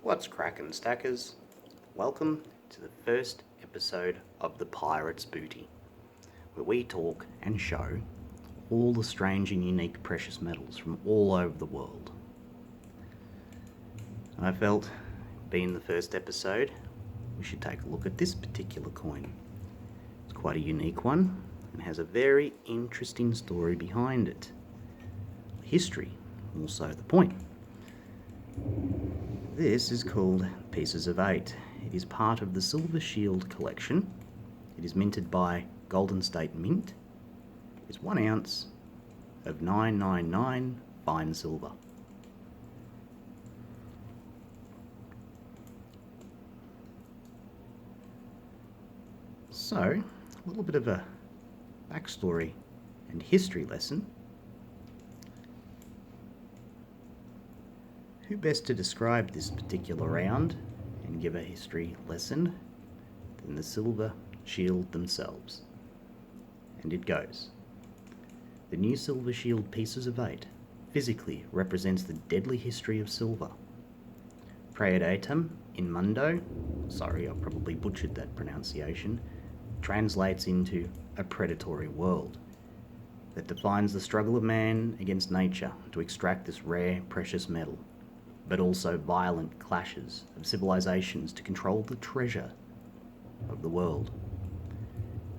What's crackin', stackers? Welcome to the first episode of The Pirate's Booty, where we talk and show all the strange and unique precious metals from all over the world. I felt, being the first episode, we should take a look at this particular coin. It's quite a unique one and has a very interesting story behind it. History, also the point. This is called Pieces of 8. It is part of the Silver Shield collection. It is minted by Golden State Mint. It's 1 ounce of 999 fine silver. So, a little bit of a backstory and history lesson. Who best to describe this particular round and give a history lesson than the Silver Shield themselves? And it goes. The new Silver Shield Pieces of 8 physically represents the deadly history of silver. Praedatum in Mundo, sorry, I probably butchered that pronunciation, translates into a predatory world that defines the struggle of man against nature to extract this rare, precious metal, but also violent clashes of civilizations to control the treasure of the world.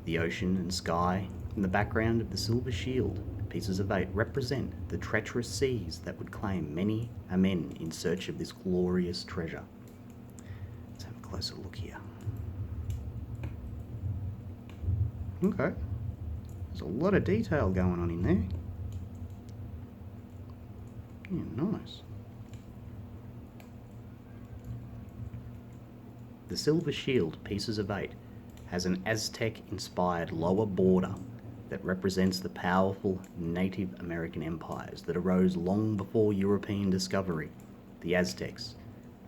The ocean and sky in the background of the Silver Shield Pieces of 8 represent the treacherous seas that would claim many a men in search of this glorious treasure. Let's have a closer look here. Okay, there's a lot of detail going on in there. Yeah, nice. The Silver Shield Pieces of 8 has an Aztec-inspired lower border that represents the powerful Native American empires that arose long before European discovery. The Aztecs,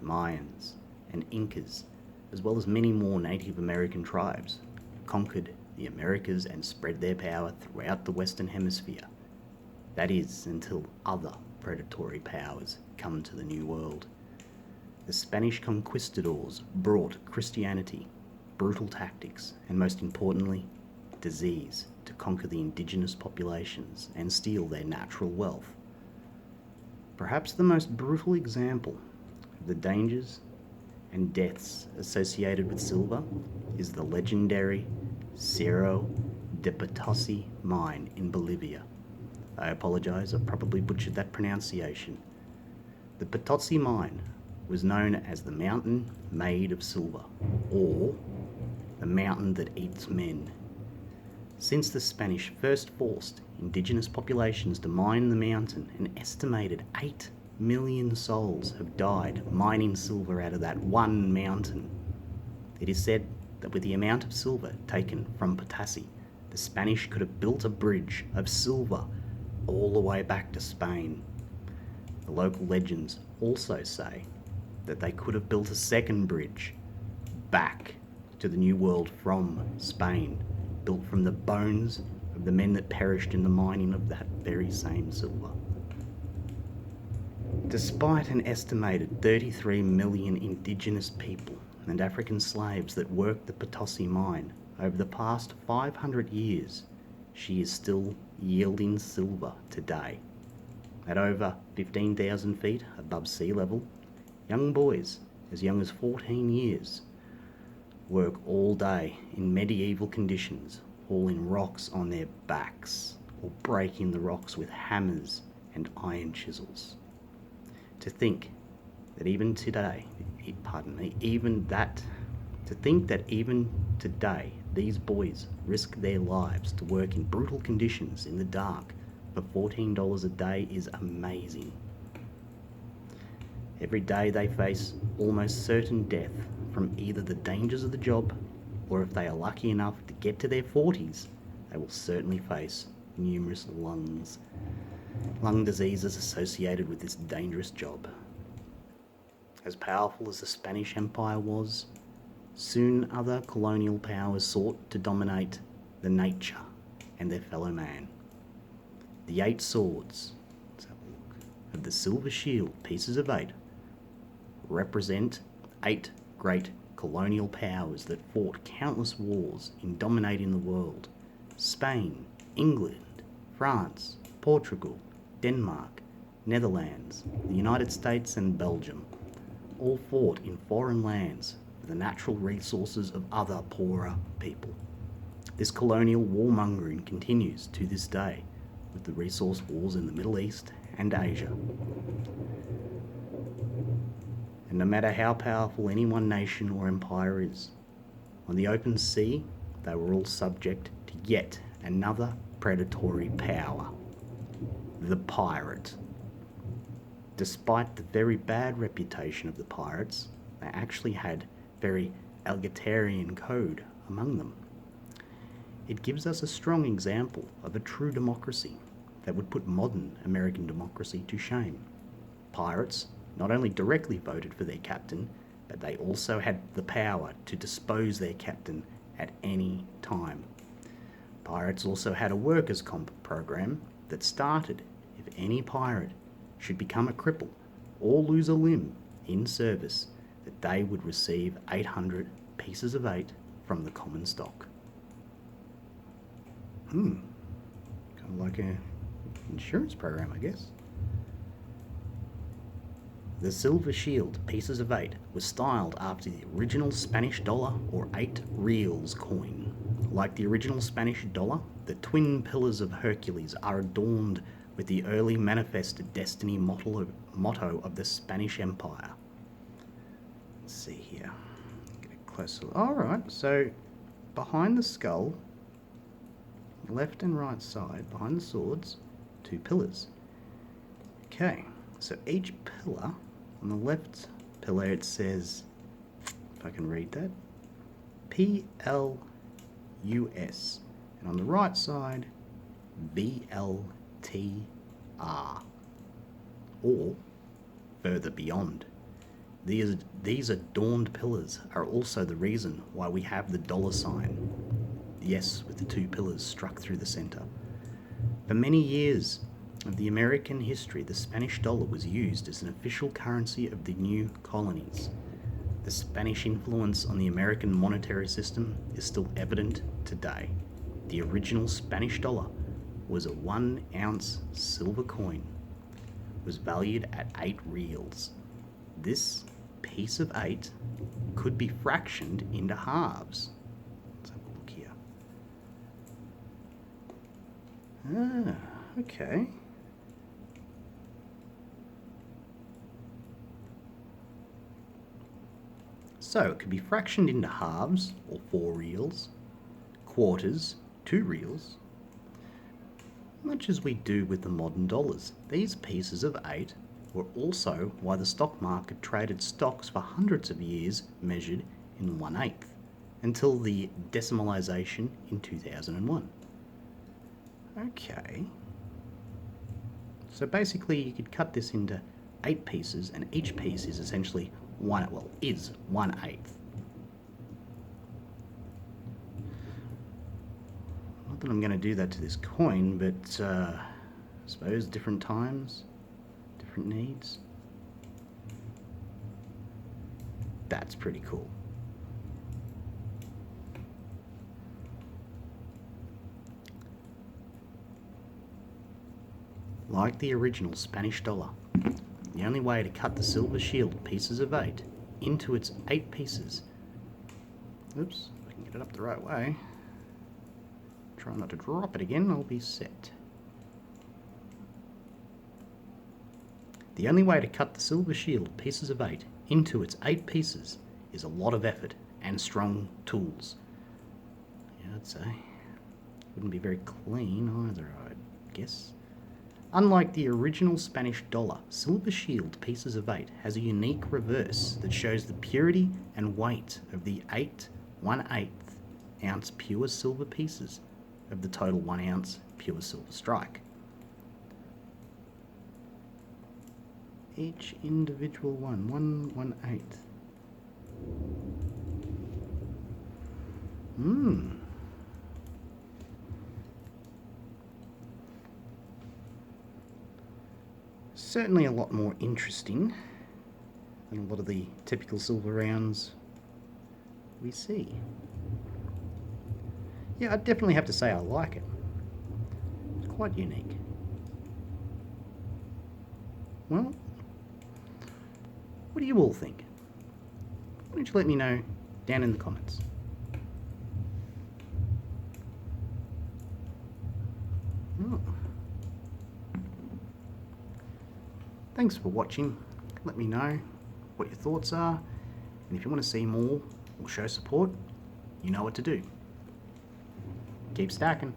the Mayans, and Incas, as well as many more Native American tribes, conquered the Americas and spread their power throughout the Western Hemisphere. That is, until other predatory powers come to the New World. The Spanish conquistadors brought Christianity, brutal tactics, and most importantly, disease to conquer the indigenous populations and steal their natural wealth. Perhaps the most brutal example of the dangers and deaths associated with silver is the legendary Cerro de Potosi mine in Bolivia. I apologize, I probably butchered that pronunciation. The Potosi mine was known as the mountain made of silver, or the mountain that eats men. Since the Spanish first forced indigenous populations to mine the mountain, an estimated 8 million souls have died mining silver out of that one mountain. It is said that with the amount of silver taken from Potosi, the Spanish could have built a bridge of silver all the way back to Spain. The local legends also say that they could have built a second bridge back to the New World from Spain, built from the bones of the men that perished in the mining of that very same silver. Despite an estimated 33 million indigenous people and African slaves that worked the Potosi mine over the past 500 years, she is still yielding silver today. At over 15,000 feet above sea level, young boys as young as 14 years work all day in medieval conditions, hauling rocks on their backs or breaking the rocks with hammers and iron chisels. To think that even today, even today, these boys risk their lives to work in brutal conditions in the dark for $14 a day is amazing. Every day they face almost certain death from either the dangers of the job, or if they are lucky enough to get to their 40s, they will certainly face numerous lung diseases associated with this dangerous job. As powerful as the Spanish Empire was, soon other colonial powers sought to dominate the nature and their fellow man. The 8 swords, let's have a look, of the Silver Shield Pieces of 8 represent 8 great colonial powers that fought countless wars in dominating the world. Spain, England, France, Portugal, Denmark, Netherlands, the United States and Belgium all fought in foreign lands for the natural resources of other poorer people. This colonial warmongering continues to this day with the resource wars in the Middle East and Asia. And no matter how powerful any one nation or empire is, on the open sea they were all subject to yet another predatory power, the pirate. Despite the very bad reputation of the pirates, they actually had very egalitarian code among them. It gives us a strong example of a true democracy that would put modern American democracy to shame. Pirates not only directly voted for their captain, but they also had the power to dispose their captain at any time. Pirates also had a workers' comp program that started if any pirate should become a cripple or lose a limb in service, that they would receive 800 pieces of 8 from the common stock. Kind of like an insurance program, I guess. The silver shield pieces of 8 was styled after the original Spanish dollar or 8 reals coin. Like the original Spanish dollar, the twin pillars of Hercules are adorned with the early manifested destiny motto of the Spanish Empire. Let's see here. Get a closer look. Alright, so behind the skull, left and right side, behind the swords, 2 pillars. Okay, so each pillar, on the left pillar it says, if I can read that, PLUS, and on the right side, VLTR, or further beyond. These adorned pillars are also the reason why we have the dollar sign, yes, with the 2 pillars struck through the center. For many years of the American history, the Spanish dollar was used as an official currency of the new colonies. The Spanish influence on the American monetary system is still evident today. The original Spanish dollar was a 1-ounce silver coin, was valued at 8 reals. This piece of 8 could be fractioned into halves. Let's have a look here. Okay. So it could be fractioned into halves, or 4 reals, quarters, 2 reals, much as we do with the modern dollars. These pieces of 8 were also why the stock market traded stocks for hundreds of years measured in 1/8, until the decimalisation in 2001. Okay. So basically you could cut this into 8 pieces, and each piece is essentially 1/8. Not that I'm going to do that to this coin, but I suppose different times, different needs. That's pretty cool. Like the original Spanish dollar, the only way to cut the silver shield pieces of 8 into its 8 pieces. Oops, if I can get it up the right way. Try not to drop it again, I'll be set. The only way to cut the silver shield pieces of 8 into its 8 pieces is a lot of effort and strong tools. Yeah, I'd say. Wouldn't be very clean either, I guess. Unlike the original Spanish dollar, silver shield pieces of 8 has a unique reverse that shows the purity and weight of the 8 1/8 ounce pure silver pieces of the total 1 ounce pure silver strike. Each individual one, 1/8. Certainly a lot more interesting than a lot of the typical silver rounds we see. Yeah, I definitely have to say I like it. It's quite unique. Well, what do you all think? Why don't you let me know down in the comments? Oh. Thanks for watching. Let me know what your thoughts are, and if you want to see more or show support, you know what to do. Keep stacking.